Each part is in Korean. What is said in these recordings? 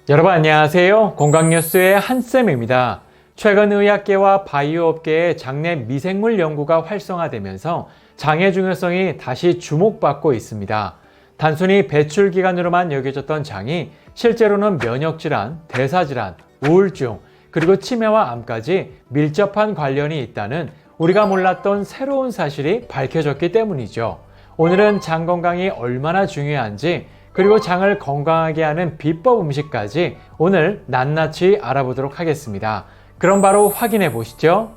여러분 안녕하세요. 건강뉴스의 한쌤입니다. 최근 의학계와 바이오업계의 장내 미생물 연구가 활성화되면서 장의 중요성이 다시 주목받고 있습니다. 단순히 배출기관으로만 여겨졌던 장이 실제로는 면역질환, 대사질환, 우울증, 그리고 치매와 암까지 밀접한 관련이 있다는 우리가 몰랐던 새로운 사실이 밝혀졌기 때문이죠. 오늘은 장 건강이 얼마나 중요한지 그리고 장을 건강하게 하는 비법 음식까지 오늘 낱낱이 알아보도록 하겠습니다. 그럼 바로 확인해 보시죠.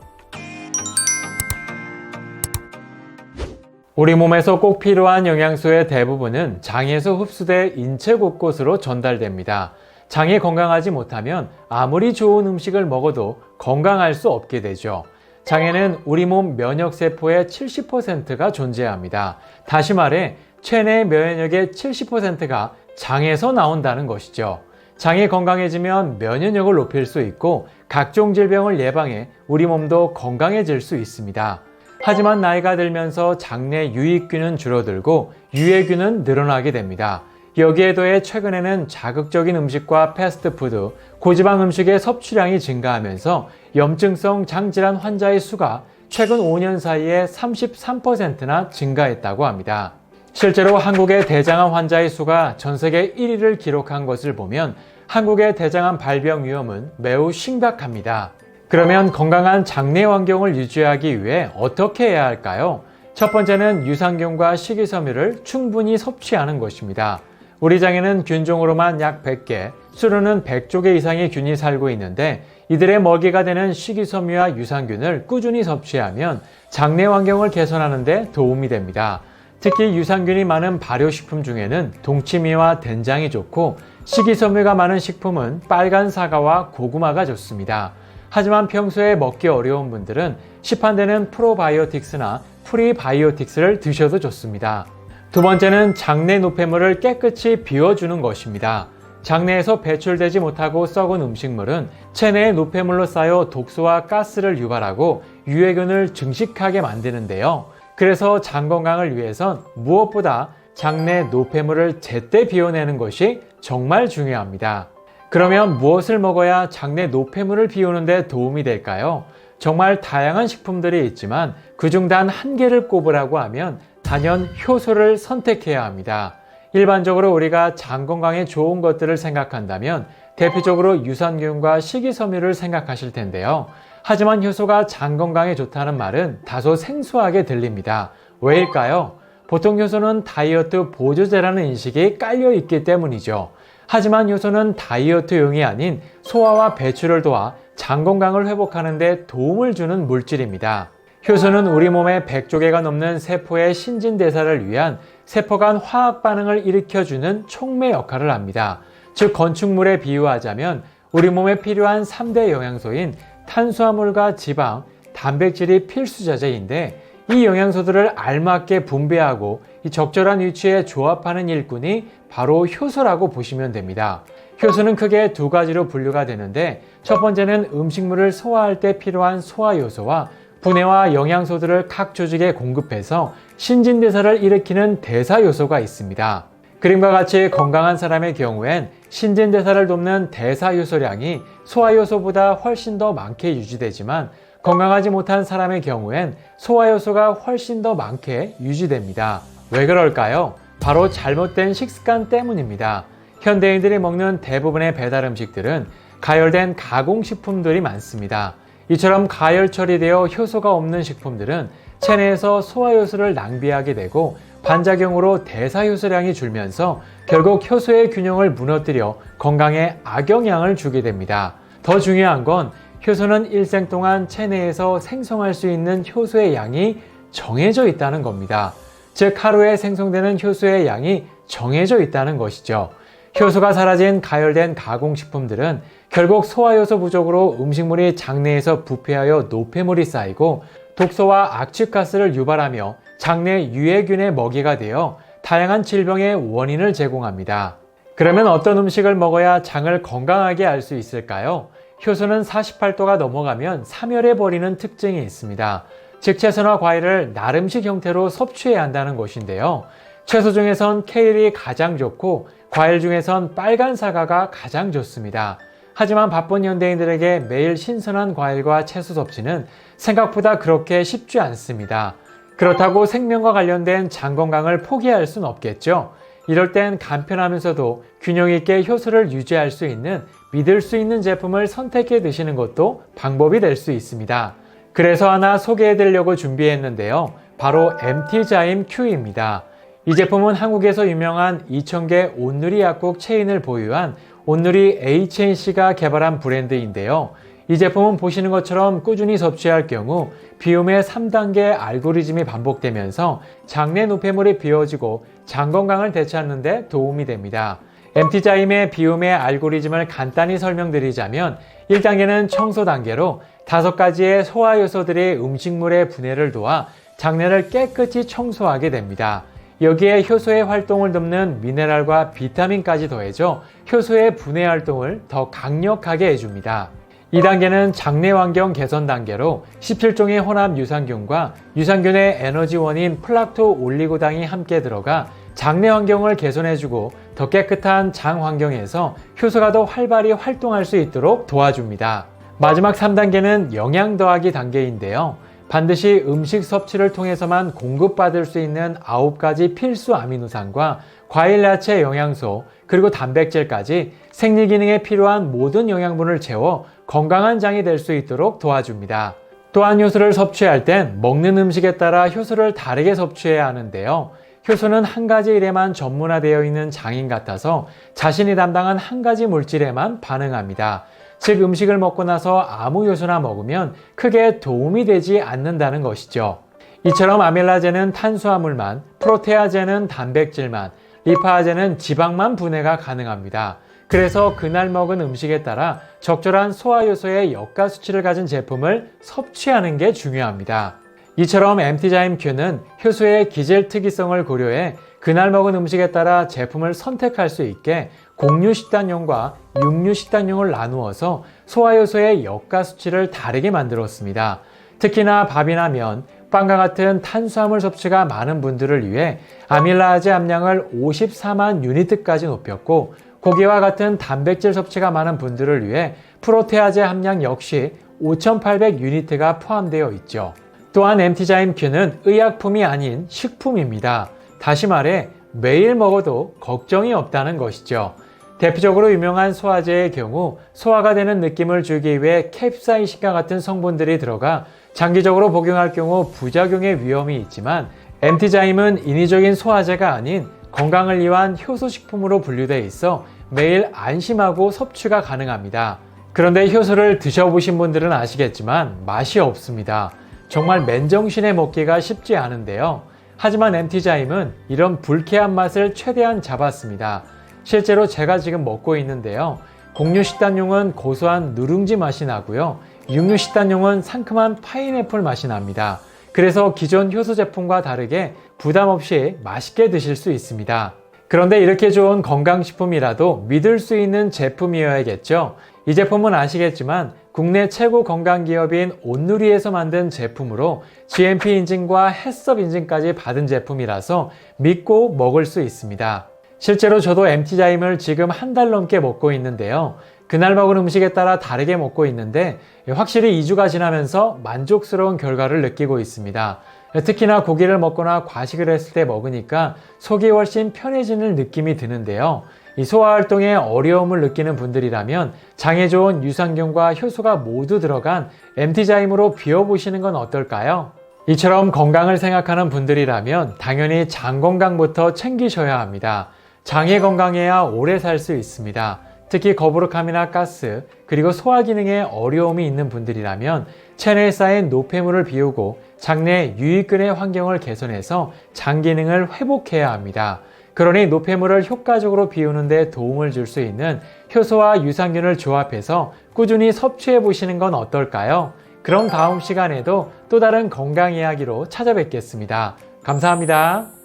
우리 몸에서 꼭 필요한 영양소의 대부분은 장에서 흡수돼 인체 곳곳으로 전달됩니다. 장이 건강하지 못하면 아무리 좋은 음식을 먹어도 건강할 수 없게 되죠. 장에는 우리 몸 면역세포의 70%가 존재합니다. 다시 말해 체내 면역의 70%가 장에서 나온다는 것이죠. 장이 건강해지면 면역력을 높일 수 있고 각종 질병을 예방해 우리 몸도 건강해질 수 있습니다. 하지만 나이가 들면서 장내 유익균은 줄어들고 유해균은 늘어나게 됩니다. 여기에 더해 최근에는 자극적인 음식과 패스트푸드, 고지방 음식의 섭취량이 증가하면서 염증성 장질환 환자의 수가 최근 5년 사이에 33%나 증가했다고 합니다. 실제로 한국의 대장암 환자의 수가 전 세계 1위를 기록한 것을 보면 한국의 대장암 발병 위험은 매우 심각합니다. 그러면 건강한 장내 환경을 유지하기 위해 어떻게 해야 할까요? 첫 번째는 유산균과 식이섬유를 충분히 섭취하는 것입니다. 우리 장에는 균종으로만 약 100개, 수로는 100조 개 이상의 균이 살고 있는데 이들의 먹이가 되는 식이섬유와 유산균을 꾸준히 섭취하면 장내 환경을 개선하는 데 도움이 됩니다. 특히 유산균이 많은 발효식품 중에는 동치미와 된장이 좋고 식이섬유가 많은 식품은 빨간 사과와 고구마가 좋습니다. 하지만 평소에 먹기 어려운 분들은 시판되는 프로바이오틱스나 프리바이오틱스를 드셔도 좋습니다. 두 번째는 장내 노폐물을 깨끗이 비워주는 것입니다. 장내에서 배출되지 못하고 썩은 음식물은 체내의 노폐물로 쌓여 독소와 가스를 유발하고 유해균을 증식하게 만드는데요. 그래서 장 건강을 위해선 무엇보다 장내 노폐물을 제때 비워내는 것이 정말 중요합니다. 그러면 무엇을 먹어야 장내 노폐물을 비우는 데 도움이 될까요? 정말 다양한 식품들이 있지만 그중 단 한 개를 꼽으라고 하면 단연 효소를 선택해야 합니다. 일반적으로 우리가 장 건강에 좋은 것들을 생각한다면 대표적으로 유산균과 식이섬유를 생각하실 텐데요. 하지만 효소가 장 건강에 좋다는 말은 다소 생소하게 들립니다. 왜일까요? 보통 효소는 다이어트 보조제라는 인식이 깔려 있기 때문이죠. 하지만 효소는 다이어트용이 아닌 소화와 배출을 도와 장 건강을 회복하는 데 도움을 주는 물질입니다. 효소는 우리 몸에 100조 개가 넘는 세포의 신진대사를 위한 세포 간 화학 반응을 일으켜주는 촉매 역할을 합니다. 즉 건축물에 비유하자면 우리 몸에 필요한 3대 영양소인 탄수화물과 지방, 단백질이 필수 자재인데 이 영양소들을 알맞게 분배하고 이 적절한 위치에 조합하는 일꾼이 바로 효소라고 보시면 됩니다. 효소는 크게 두 가지로 분류가 되는데 첫 번째는 음식물을 소화할 때 필요한 소화효소와 분해와 영양소들을 각 조직에 공급해서 신진대사를 일으키는 대사효소가 있습니다. 그림과 같이 건강한 사람의 경우엔 신진대사를 돕는 대사효소량이 소화효소보다 훨씬 더 많게 유지되지만 건강하지 못한 사람의 경우엔 소화효소가 훨씬 더 많게 유지됩니다. 왜 그럴까요? 바로 잘못된 식습관 때문입니다. 현대인들이 먹는 대부분의 배달 음식들은 가열된 가공식품들이 많습니다. 이처럼 가열 처리되어 효소가 없는 식품들은 체내에서 소화효소를 낭비하게 되고 반작용으로 대사효소량이 줄면서 결국 효소의 균형을 무너뜨려 건강에 악영향을 주게 됩니다. 더 중요한 건 효소는 일생 동안 체내에서 생성할 수 있는 효소의 양이 정해져 있다는 겁니다. 즉 하루에 생성되는 효소의 양이 정해져 있다는 것이죠. 효소가 사라진 가열된 가공식품들은 결국 소화효소 부족으로 음식물이 장내에서 부패하여 노폐물이 쌓이고 독소와 악취가스를 유발하며 장내 유해균의 먹이가 되어 다양한 질병의 원인을 제공합니다. 그러면 어떤 음식을 먹어야 장을 건강하게 할 수 있을까요? 효소는 48도가 넘어가면 사멸해버리는 특징이 있습니다. 즉 채소나 과일을 나름식 형태로 섭취해야 한다는 것인데요. 채소 중에선 케일이 가장 좋고 과일 중에선 빨간 사과가 가장 좋습니다. 하지만 바쁜 현대인들에게 매일 신선한 과일과 채소 섭취는 생각보다 그렇게 쉽지 않습니다. 그렇다고 생명과 관련된 장 건강을 포기할 순 없겠죠. 이럴 땐 간편하면서도 균형 있게 효소를 유지할 수 있는 믿을 수 있는 제품을 선택해 드시는 것도 방법이 될 수 있습니다. 그래서 하나 소개해 드리려고 준비했는데요. 바로 MT자임 Q입니다. 이 제품은 한국에서 유명한 2000개 온누리 약국 체인을 보유한 온누리 H&C가 개발한 브랜드인데요. 이 제품은 보시는 것처럼 꾸준히 섭취할 경우 비움의 3단계 알고리즘이 반복되면서 장내 노폐물이 비워지고 장 건강을 되찾는 데 도움이 됩니다. MT자임의 비움의 알고리즘을 간단히 설명드리자면 1단계는 청소 단계로 5가지의 소화 요소들이 음식물의 분해를 도와 장내를 깨끗이 청소하게 됩니다. 여기에 효소의 활동을 돕는 미네랄과 비타민까지 더해져 효소의 분해 활동을 더 강력하게 해줍니다. 2단계는 장내 환경 개선 단계로 17종의 혼합 유산균과 유산균의 에너지원인 플락토 올리고당이 함께 들어가 장내 환경을 개선해주고 더 깨끗한 장 환경에서 효소가 더 활발히 활동할 수 있도록 도와줍니다. 마지막 3단계는 영양 더하기 단계인데요. 반드시 음식 섭취를 통해서만 공급받을 수 있는 9가지 필수 아미노산과 과일, 야채, 영양소, 그리고 단백질까지 생리 기능에 필요한 모든 영양분을 채워 건강한 장이 될 수 있도록 도와줍니다. 또한 효소를 섭취할 땐 먹는 음식에 따라 효소를 다르게 섭취해야 하는데요. 효소는 한 가지 일에만 전문화되어 있는 장인 같아서 자신이 담당한 한 가지 물질에만 반응합니다. 즉 음식을 먹고 나서 아무 효소나 먹으면 크게 도움이 되지 않는다는 것이죠. 이처럼 아밀라제는 탄수화물만, 프로테아제는 단백질만, 리파아제는 지방만 분해가 가능합니다. 그래서 그날 먹은 음식에 따라 적절한 소화효소의 역가 수치를 가진 제품을 섭취하는 게 중요합니다. 이처럼 MT자임 Q는 효소의 기질 특이성을 고려해 그날 먹은 음식에 따라 제품을 선택할 수 있게 공유 식단용과 육류 식단용을 나누어서 소화효소의 역가 수치를 다르게 만들었습니다. 특히나 밥이나 면, 빵과 같은 탄수화물 섭취가 많은 분들을 위해 아밀라제 함량을 54만 유니트까지 높였고 고기와 같은 단백질 섭취가 많은 분들을 위해 프로테아제 함량 역시 5,800 유니트가 포함되어 있죠. 또한 MT자임 Q는 의약품이 아닌 식품입니다. 다시 말해 매일 먹어도 걱정이 없다는 것이죠. 대표적으로 유명한 소화제의 경우 소화가 되는 느낌을 주기 위해 캡사이신과 같은 성분들이 들어가 장기적으로 복용할 경우 부작용의 위험이 있지만 MT자임은 인위적인 소화제가 아닌 건강을 위한 효소식품으로 분류되어 있어 매일 안심하고 섭취가 가능합니다. 그런데 효소를 드셔보신 분들은 아시겠지만 맛이 없습니다. 정말 맨정신에 먹기가 쉽지 않은데요. 하지만 MT자임은 이런 불쾌한 맛을 최대한 잡았습니다. 실제로 제가 지금 먹고 있는데요. 공유 식단용은 고소한 누룽지 맛이 나고요. 육류 식단용은 상큼한 파인애플 맛이 납니다. 그래서 기존 효소 제품과 다르게 부담 없이 맛있게 드실 수 있습니다. 그런데 이렇게 좋은 건강식품이라도 믿을 수 있는 제품이어야겠죠. 이 제품은 아시겠지만 국내 최고 건강기업인 온누리에서 만든 제품으로 GMP 인증과 해썹 인증까지 받은 제품이라서 믿고 먹을 수 있습니다. 실제로 저도 MT자임을 지금 한 달 넘게 먹고 있는데요. 그날 먹은 음식에 따라 다르게 먹고 있는데 확실히 2주가 지나면서 만족스러운 결과를 느끼고 있습니다. 특히나 고기를 먹거나 과식을 했을 때 먹으니까 속이 훨씬 편해지는 느낌이 드는데요. 이 소화활동에 어려움을 느끼는 분들이라면 장에 좋은 유산균과 효소가 모두 들어간 MT자임으로 비워보시는 건 어떨까요? 이처럼 건강을 생각하는 분들이라면 당연히 장 건강부터 챙기셔야 합니다. 장이 건강해야 오래 살 수 있습니다. 특히 거부룩함이나 가스, 그리고 소화 기능에 어려움이 있는 분들이라면 체내에 쌓인 노폐물을 비우고 장내 유익균의 환경을 개선해서 장 기능을 회복해야 합니다. 그러니 노폐물을 효과적으로 비우는 데 도움을 줄 수 있는 효소와 유산균을 조합해서 꾸준히 섭취해 보시는 건 어떨까요? 그럼 다음 시간에도 또 다른 건강 이야기로 찾아뵙겠습니다. 감사합니다.